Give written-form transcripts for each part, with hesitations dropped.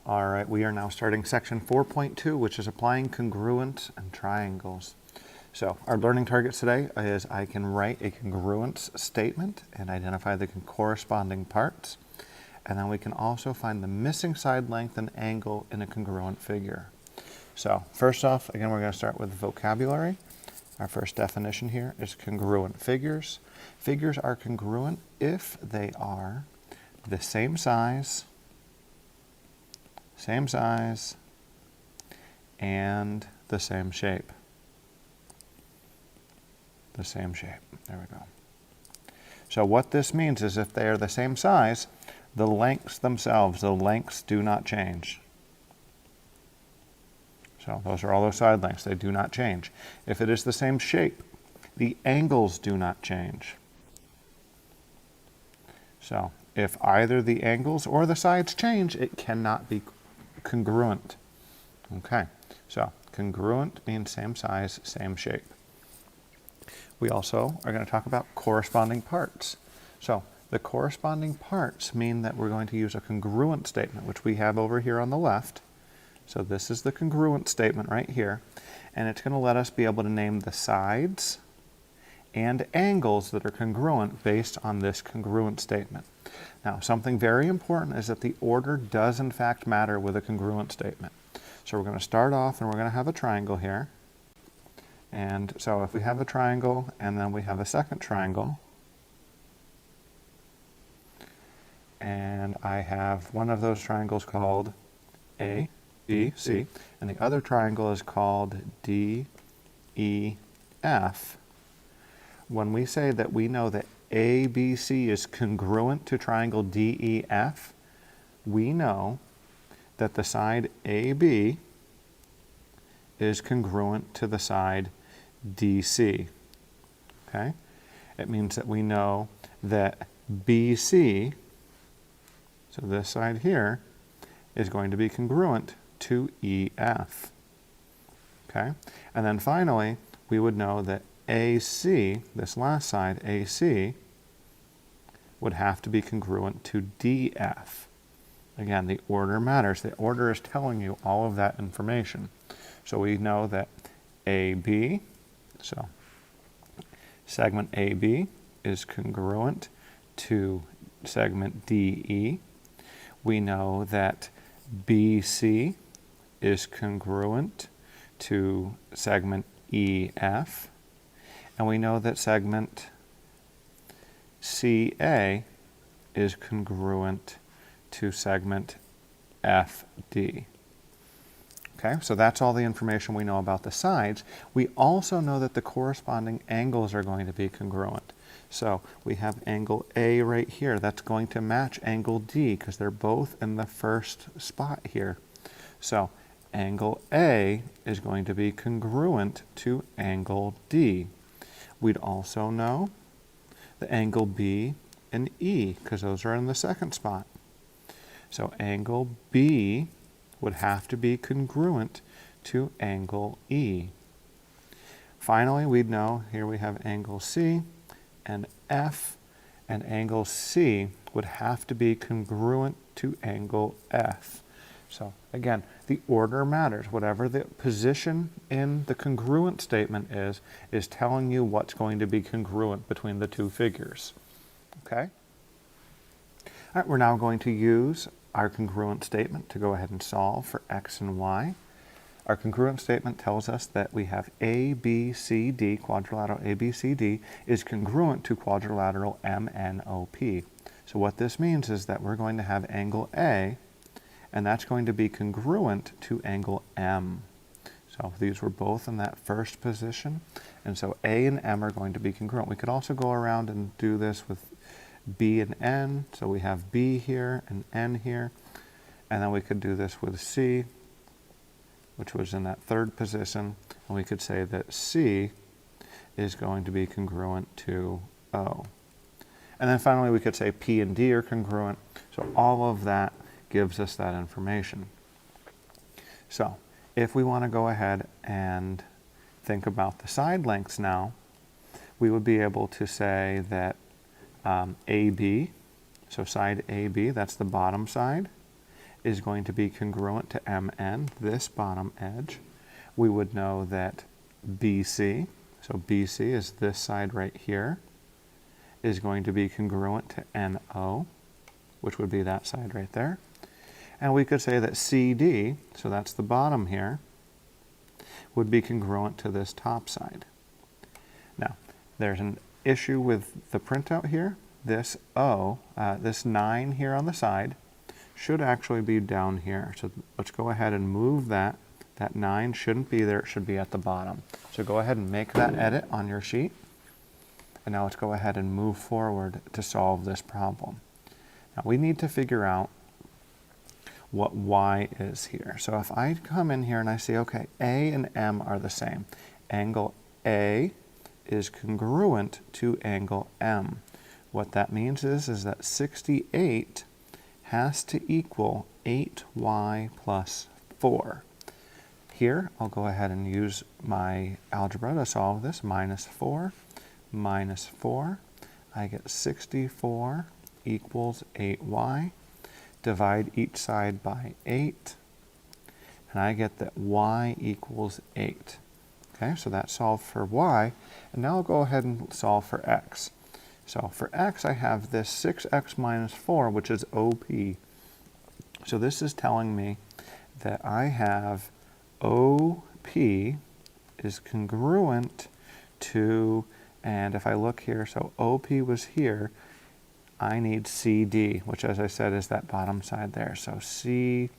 All right, we are now starting section 4.2, which is applying congruence and triangles. So our learning targets today is I can write a congruence statement and identify the corresponding parts. And then we can also find the missing side length and angle in a congruent figure. So first off, again, we're going to start with vocabulary. Our first definition here is congruent figures. Figures are congruent if they are the same size, and the same shape. The same shape. There we go. So what this means is if they are the same size, the lengths themselves, the lengths do not change. So those are all those side lengths. They do not change. If it is the same shape, the angles do not change. So if either the angles or the sides change, it cannot be congruent. Okay, so congruent means same size, same shape. We also are going to talk about corresponding parts. So the corresponding parts mean that we're going to use a congruent statement, which we have over here on the left. So this is the congruent statement right here, and it's going to let us be able to name the sides and angles that are congruent based on this congruent statement. Now, something very important is that the order does in fact matter with a congruent statement. So we're going to start off and we're going to have a triangle here. And so if we have a triangle and then we have a second triangle, and I have one of those triangles called A, B, C, and the other triangle is called D, E, F. When we say that we know that ABC is congruent to triangle DEF, we know that the side AB is congruent to the side DC. Okay? It means that we know that BC, so this side here, is going to be congruent to EF. Okay? And then finally, we would know that AC, this last side, AC, would have to be congruent to DF. Again, the order matters. The order is telling you all of that information. So we know that AB, so segment AB is congruent to segment DE. We know that BC is congruent to segment EF. And we know that segment CA is congruent to segment FD. Okay, so that's all the information we know about the sides. We also know that the corresponding angles are going to be congruent. So we have angle A right here. That's going to match angle D because they're both in the first spot here. So angle A is going to be congruent to angle D. We'd also know the angle B and E because those are in the second spot. So angle B would have to be congruent to angle E. Finally, we'd know here we have angle C and F, and angle C would have to be congruent to angle F. So again, the order matters. Whatever the position in the congruent statement is telling you what's going to be congruent between the two figures. Okay? All right, we're now going to use our congruent statement to go ahead and solve for x and y. Our congruent statement tells us that we have ABCD, quadrilateral ABCD, is congruent to quadrilateral MNOP. So what this means is that we're going to have angle A, and that's going to be congruent to angle M. So these were both in that first position, and so A and M are going to be congruent. We could also go around and do this with B and N, so we have B here and N here, and then we could do this with C, which was in that third position, and we could say that C is going to be congruent to O. And then finally we could say P and D are congruent, so all of that gives us that information. So if we want to go ahead and think about the side lengths now, we would be able to say that AB, so side AB, that's the bottom side, is going to be congruent to MN, this bottom edge. We would know that BC, so BC is this side right here, is going to be congruent to NO, which would be that side right there. And we could say that CD, so that's the bottom here, would be congruent to this top side. Now, there's an issue with the printout here. This O, this 9 here on the side, should actually be down here. So let's go ahead and move that. That 9 shouldn't be there, it should be at the bottom. So go ahead and make that edit on your sheet. And now let's go ahead and move forward to solve this problem. Now we need to figure out what y is here. So if I come in here and I say, okay, A and M are the same. Angle A is congruent to angle M. What that means is that 68 has to equal 8y plus 4. Here, I'll go ahead and use my algebra to solve this. Minus 4, minus 4. I get 64 equals 8y. Divide each side by 8. And I get that y equals 8. Okay, so that's solved for y. And now I'll go ahead and solve for x. So for x, I have this 6x minus 4, which is OP. So this is telling me that I have OP is congruent to, and if I look here, so OP was here, I need CD, which as I said is that bottom side there. So CD.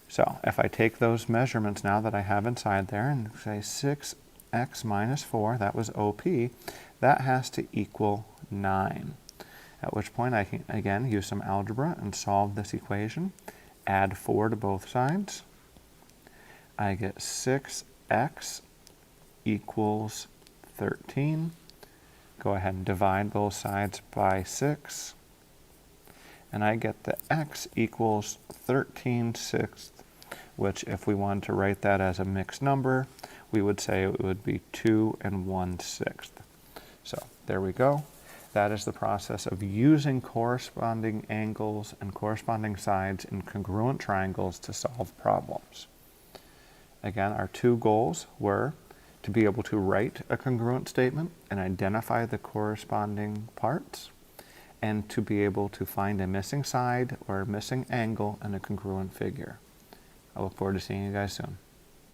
So if I take those measurements now that I have inside there and say 6x minus 4, that was OP, that has to equal 9. At which point I can, again, use some algebra and solve this equation. Add 4 to both sides. I get 6x equals 13. Go ahead and divide both sides by 6. And I get that x equals 13/6, which if we wanted to write that as a mixed number, we would say it would be 2 1/6. So there we go. That is the process of using corresponding angles and corresponding sides in congruent triangles to solve problems. Again, our two goals were to be able to write a congruent statement and identify the corresponding parts, and to be able to find a missing side or a missing angle in a congruent figure. I look forward to seeing you guys soon.